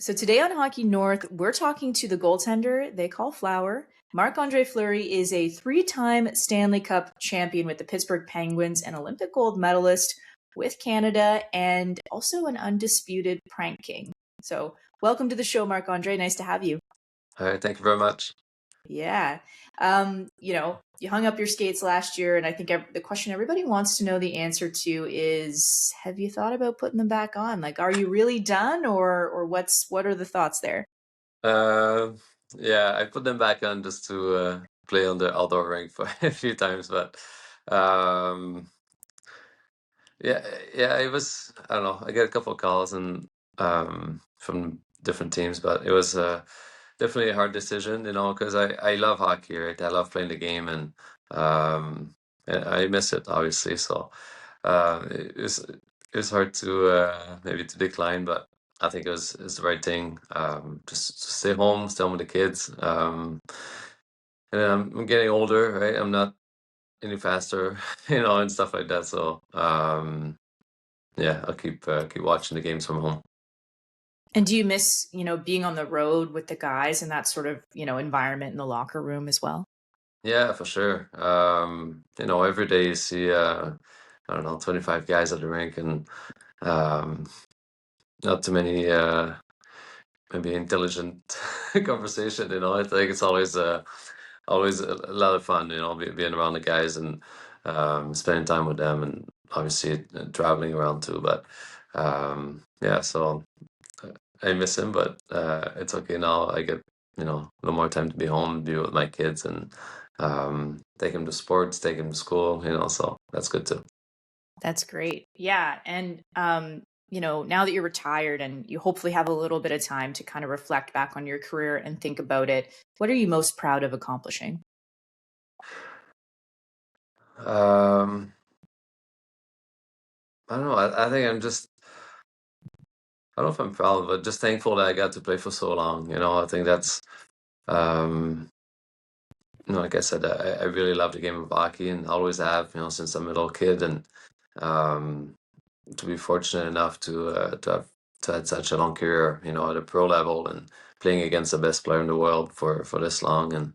So today on Hockey North, we're talking to the goaltender they call Flower. Marc-André Fleury is a three-time Stanley Cup champion with the Pittsburgh Penguins, an Olympic gold medalist with Canada, and also an undisputed prank king. So welcome to the show, Marc-André. Nice to have you. All right, thank you very much. Yeah. You hung up your skates last year, and I think the question everybody wants to know the answer to is, have you thought about putting them back on? Like, are you really done, or what are the thoughts there? Uh, yeah, I put them back on just to play on the outdoor rink for a few times, but um, yeah, yeah, it was. I don't know. I get a couple of calls and from different teams, but it was definitely a hard decision, because I love hockey, right? I love playing the game, and I miss it obviously. So it was hard to maybe to decline, but I think it was the right thing. Just stay home with the kids. And then I'm getting older, right? I'm not any faster, and stuff like that. So yeah, I'll keep watching the games from home. And do you miss, being on the road with the guys and that sort of, environment in the locker room as well? Yeah, for sure. Every day you see I don't know, 25 guys at the rink and um not too many maybe intelligent conversation, I think it's always a lot of fun, being around the guys and spending time with them and obviously traveling around too. But yeah, so I miss him, but it's okay now. I get, no more time to be home, be with my kids, and take him to sports, take him to school, so that's good too. That's great. Yeah. And, now that you're retired and you hopefully have a little bit of time to kind of reflect back on your career and think about it, what are you most proud of accomplishing? Um, I don't know. I think I don't know if I'm proud, but just thankful that I got to play for so long. I think that's, um, like I said, I really love the game of hockey and always have, since I'm a little kid. And um, to be fortunate enough to have such a long career, at a pro level and playing against the best player in the world for this long. And,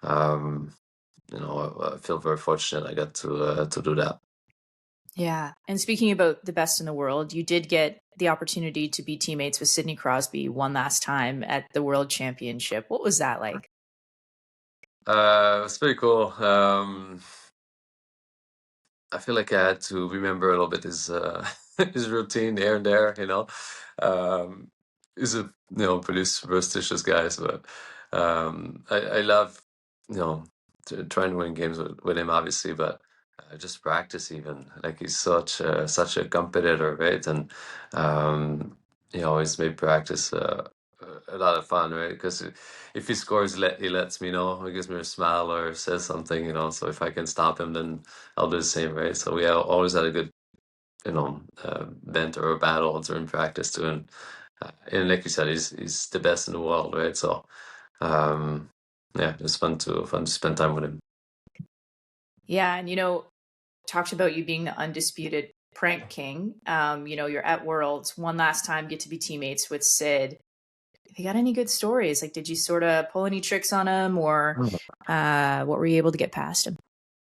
um, I feel very fortunate I got to do that. Yeah. And speaking about the best in the world, you did get the opportunity to be teammates with Sidney Crosby one last time at the World Championship. What was that like? It's pretty cool. I feel like I had to remember a little bit his his routine here and there. Um, he's a pretty superstitious guy, but I love trying to win games with him, obviously, but just practice even. Like he's such a competitor, right? And he always made practice a lot of fun, right? Because if he scores, he lets me know. He gives me a smile or says something, So if I can stop him, then I'll do the same, right? So always had a good, banter or battle during practice too. And like you said, he's the best in the world, right? So, um, yeah, it was fun to spend time with him. Yeah. And, talked about you being the undisputed prank king. You're at Worlds one last time, get to be teammates with Sid. Have you got any good stories? Like, did you sort of pull any tricks on him, or what were you able to get past him?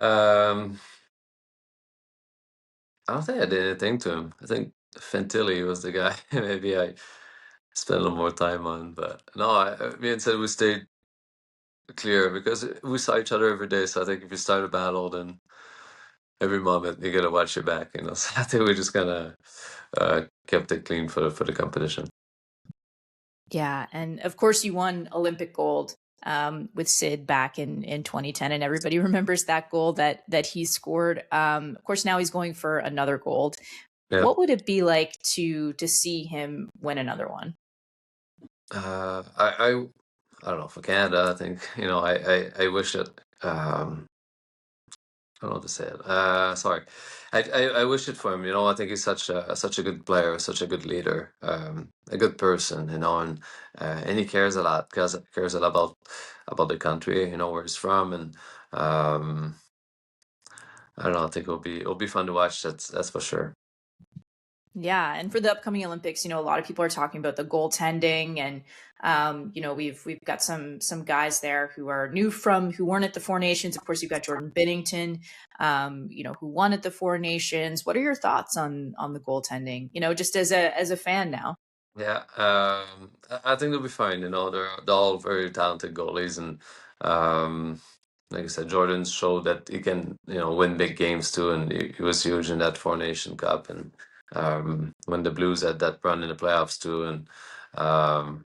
Um, I don't think I did anything to him. I think Fantilli was the guy. Maybe I spent a little more time on, but no, me and Sid we stayed clear because we saw each other every day. So I think if you start a battle, then every moment you gotta watch your back. So I think we just kind of kept it clean for the competition. Yeah, and of course you won Olympic gold with Sid back in 2010, and everybody remembers that goal that he scored. Of course, now he's going for another gold. Yeah. What would it be like to see him win another one? I don't know, for Canada. I think I wish it. I don't know what to say it. Sorry. I wish it for him. I think he's such a good player, such a good leader, a good person. And he cares a lot. Cares a lot about the country. Where he's from, and um, I don't know. I think it'll be fun to watch. That's for sure. Yeah, and for the upcoming Olympics, a lot of people are talking about the goaltending, and we've got some guys there who are new from who weren't at the Four Nations. Of course, you've got Jordan Binnington, who won at the Four Nations. What are your thoughts on the goaltending? Just as a fan now. Yeah, I think they'll be fine. They're all very talented goalies, and um, like I said, Jordan showed that he can, win big games too, and he was huge in that Four Nation Cup, and when the Blues had that run in the playoffs too, and um,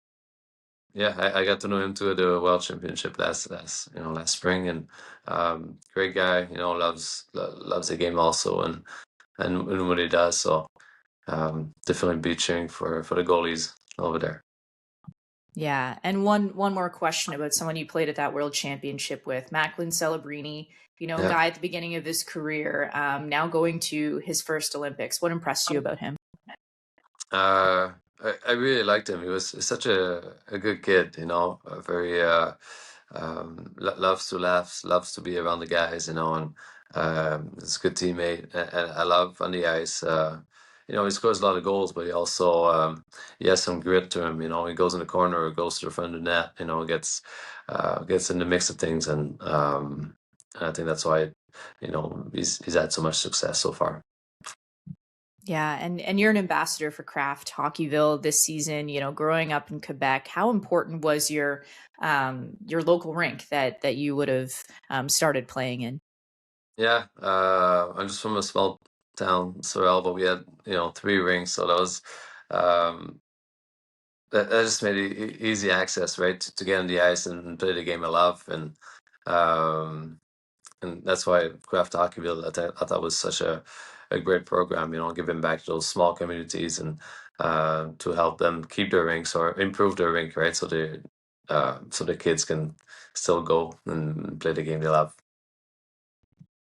yeah, I got to know him too at the World Championship last spring, and great guy. Loves the game also, and what he does. So definitely be cheering for the goalies over there. Yeah, and one more question about someone you played at that World Championship with, Macklin Celebrini. Yeah. Guy at the beginning of his career, now going to his first Olympics. What impressed you about him? I really liked him. He was such a good kid, very loves to laugh, loves to be around the guys, and he's a good teammate. And I love on the ice. He scores a lot of goals, but he has some grit to him. He goes in the corner or goes to the front of the net. Gets in the mix of things, and I think that's why he's had so much success so far. Yeah, and you're an ambassador for Kraft Hockeyville this season. Growing up in Quebec, how important was your local rink that you would have started playing in? Yeah, I'm just from a small town, Sorel, but we had, three rinks, so um, that just made it easy access, right, to get on the ice and play the game I love, um, and that's why Craft Hockeyville I thought was such a great program, giving back to those small communities and to help them keep their rinks or improve their rink, right, so the kids can still go and play the game they love.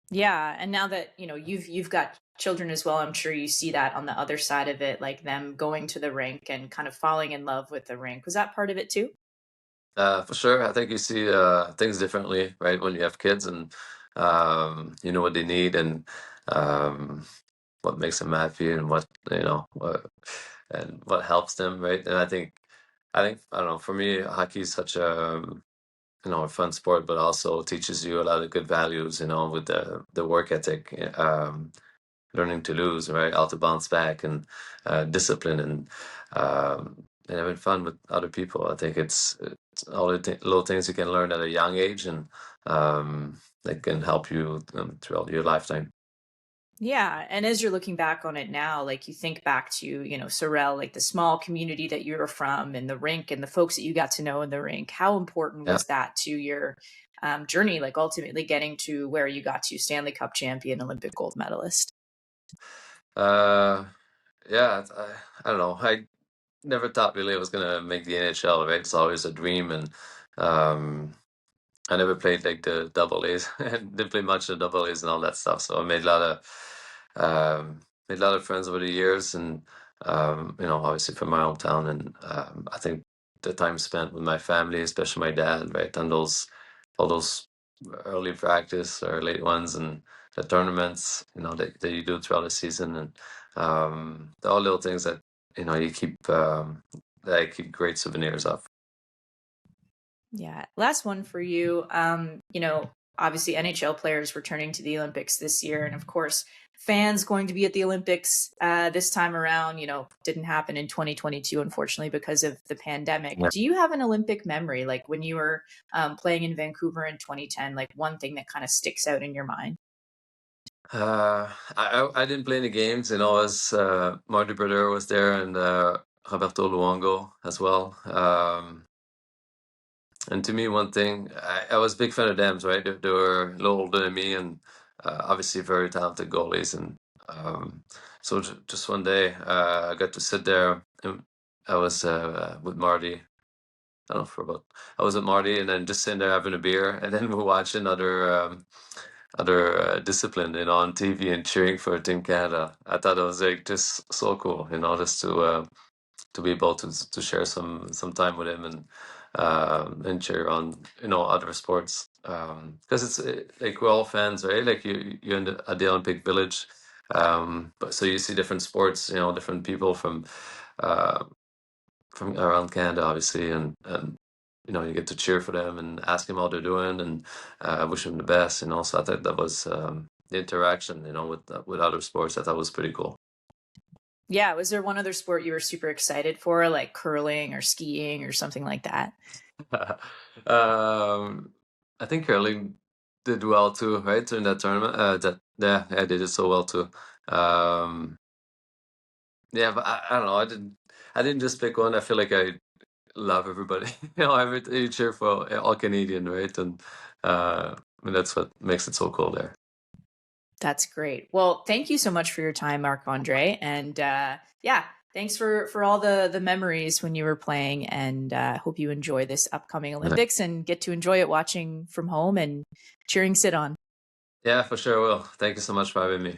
Yeah, and now that you've got children as well, I'm sure you see that on the other side of it, like them going to the rink and kind of falling in love with the rink. Was that part of it too? For sure, I think you see things differently, right? When you have kids and you know what they need and um, what makes them happy and what helps them, right? And I think I don't know. For me, hockey is such a fun sport, but also teaches you a lot of good values, with the work ethic. Learning to lose, right? How to bounce back and discipline and having fun with other people. I think it's all the little things you can learn at a young age and that can help you throughout your lifetime. Yeah, and as you're looking back on it now, like you think back to, Sorel, like the small community that you were from and the rink and the folks that you got to know in the rink, how important Yeah. was that to your journey, like ultimately getting to where you got to Stanley Cup champion, Olympic gold medalist? Uh, yeah, I don't know. I never thought really I was gonna make the NHL, right? It's always a dream, and um, I never played like the double A's and didn't play much of the double A's and all that stuff. So I made a lot of friends over the years, and obviously from my hometown, and I think the time spent with my family, especially my dad, right, and all those early practice or late ones, and the tournaments, that you do throughout the season, and all little things that you keep that I keep great souvenirs of. Yeah. Last one for you. Obviously NHL players returning to the Olympics this year. And of course, fans going to be at the Olympics this time around, didn't happen in 2022, unfortunately, because of the pandemic. Do you have an Olympic memory, like when you were playing in Vancouver in 2010, like one thing that kind of sticks out in your mind? I didn't play any games, as Marty Brodeur was there and Roberto Luongo as well. And to me, one thing I was a big fan of them, right? They were a little older than me, and obviously very talented goalies. And so just one day, I got to sit there, and I was with Marty. I don't know for about. I was with Marty, and then just sitting there having a beer, and then we're watching other discipline, on TV and cheering for Team Canada. I thought it was like just so cool, just to be able to share some time with him and cheer on other sports because it's like we're all fans, right? Like you're at the Olympic Village. But so you see different sports, different people uh, from around Canada, obviously, and you get to cheer for them and ask them how they're doing and wish them the best. So I thought that was the interaction, with other sports. I thought was pretty cool. Yeah. Was there one other sport you were super excited for, like curling or skiing or something like that? um, I think curling did well too, right? During that tournament, yeah, they did so well too. Um, yeah, but I don't know. I didn't just pick one. I feel like I love everybody. You cheer for all Canadian, right? And that's what makes it so cool there. That's great. Well, thank you so much for your time, Marc-André. And yeah, thanks for all the memories when you were playing. And hope you enjoy this upcoming Yeah, Olympics and get to enjoy it watching from home and cheering Sid on. yeah, for sure. Will. Thank you so much for having me.